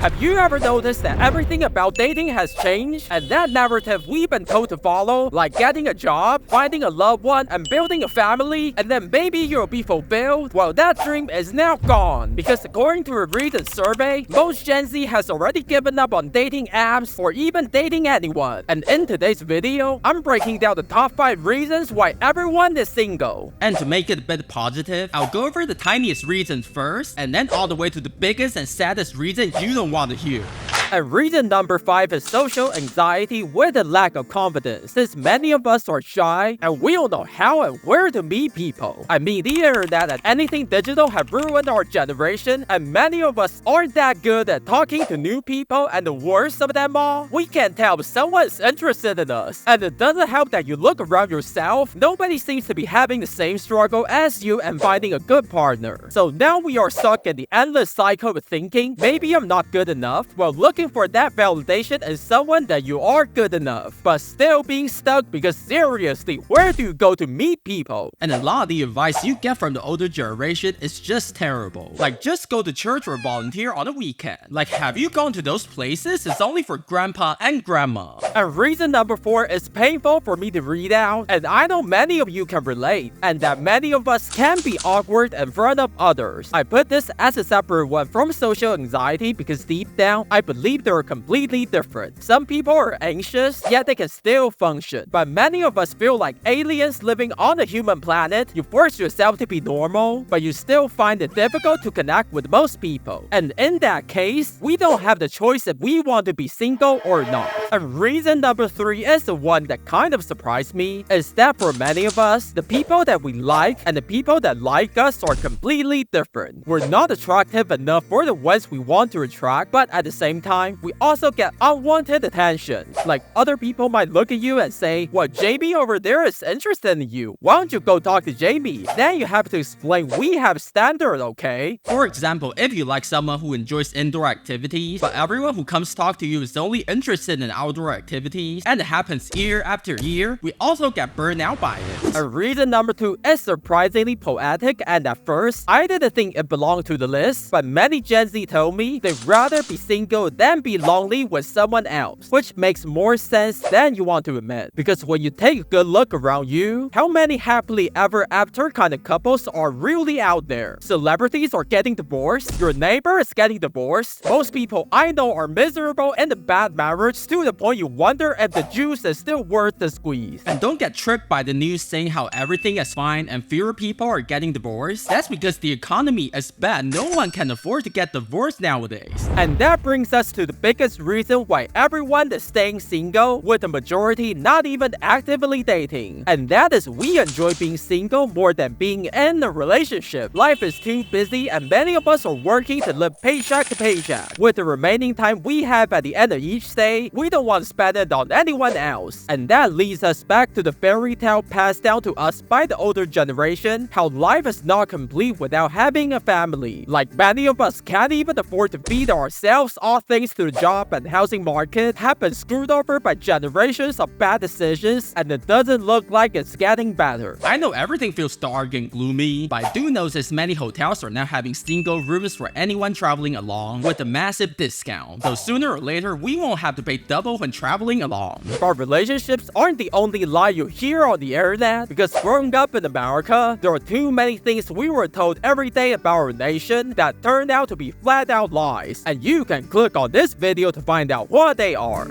Have you ever noticed that everything about dating has changed? And that narrative we've been told to follow, like getting a job, finding a loved one, and building a family, and then maybe you'll be fulfilled? Well, that dream is now gone. Because according to a recent survey, most Gen Z has already given up on dating apps or even dating anyone. And in today's video, I'm breaking down the top 5 reasons why everyone is single. And to make it a bit positive, I'll go over the tiniest reasons first, and then all the way to the biggest and saddest reason you don't want to hear. And reason number 5 is social anxiety with a lack of confidence, since many of us are shy and we don't know how and where to meet people. I mean, the internet and anything digital have ruined our generation, and many of us aren't that good at talking to new people, and the worst of them all, we can't tell if someone's interested in us. And it doesn't help that you look around yourself, nobody seems to be having the same struggle as you and finding a good partner. So now we are stuck in the endless cycle of thinking, maybe I'm not good enough, while looking for that validation in someone that you are good enough, but still being stuck because seriously, where do you go to meet people? And a lot of the advice you get from the older generation is just terrible. Like, just go to church or volunteer on a weekend. Like, have you gone to those places? It's only for grandpa and grandma. And reason number 4 is painful for me to read out, and I know many of you can relate, and that many of us can be awkward in front of others. I put this as a separate one from social anxiety because deep down, I believe they're completely different. Some people are anxious, yet they can still function. But many of us feel like aliens living on a human planet. You force yourself to be normal, but you still find it difficult to connect with most people. And in that case, we don't have the choice if we want to be single or not. And reason number 3 is the one that kind of surprised me, is that for many of us, the people that we like and the people that like us are completely different. We're not attractive enough for the ones we want to attract, but at the same time, we also get unwanted attention. Like, other people might look at you and say, well, Jamie over there is interested in you. Why don't you go talk to Jamie? Then you have to explain we have standard, okay? For example, if you like someone who enjoys indoor activities, but everyone who comes talk to you is only interested in outdoor activities, and it happens year after year, we also get burned out by it. And reason number 2 is surprisingly poetic, and at first, I didn't think it belonged to the list, but many Gen Z told me they'd rather be single than be lonely with someone else, which makes more sense than you want to admit. Because when you take a good look around you, how many happily ever after kind of couples are really out there? Celebrities are getting divorced, your neighbor is getting divorced, most people I know are miserable in a bad marriage to the point you wonder if the juice is still worth the squeeze. And don't get tricked by the news saying how everything is fine and fewer people are getting divorced. That's because the economy is bad. No one can afford to get divorced nowadays. And that brings us to the biggest reason why everyone is staying single, with the majority not even actively dating. And that is we enjoy being single more than being in a relationship. Life is too busy and many of us are working to live paycheck to paycheck. With the remaining time we have at the end of each day, we don't want to spend it on anyone else. And that leads us back to the fairy tale passed down to us by the older generation, how life is not complete without having a family. Like, many of us can't even afford to feed ourselves, all thanks to the job and housing market have been screwed over by generations of bad decisions, and it doesn't look like it's getting better. I know everything feels dark and gloomy, but I do notice many hotels are now having single rooms for anyone traveling along with a massive discount. So sooner or later, we won't have to pay double when traveling along. But relationships aren't the only lie you hear on the internet, because growing up in America, there are too many things we were told every day about our nation that turned out to be flat out lies. And you can click on this video to find out what they are.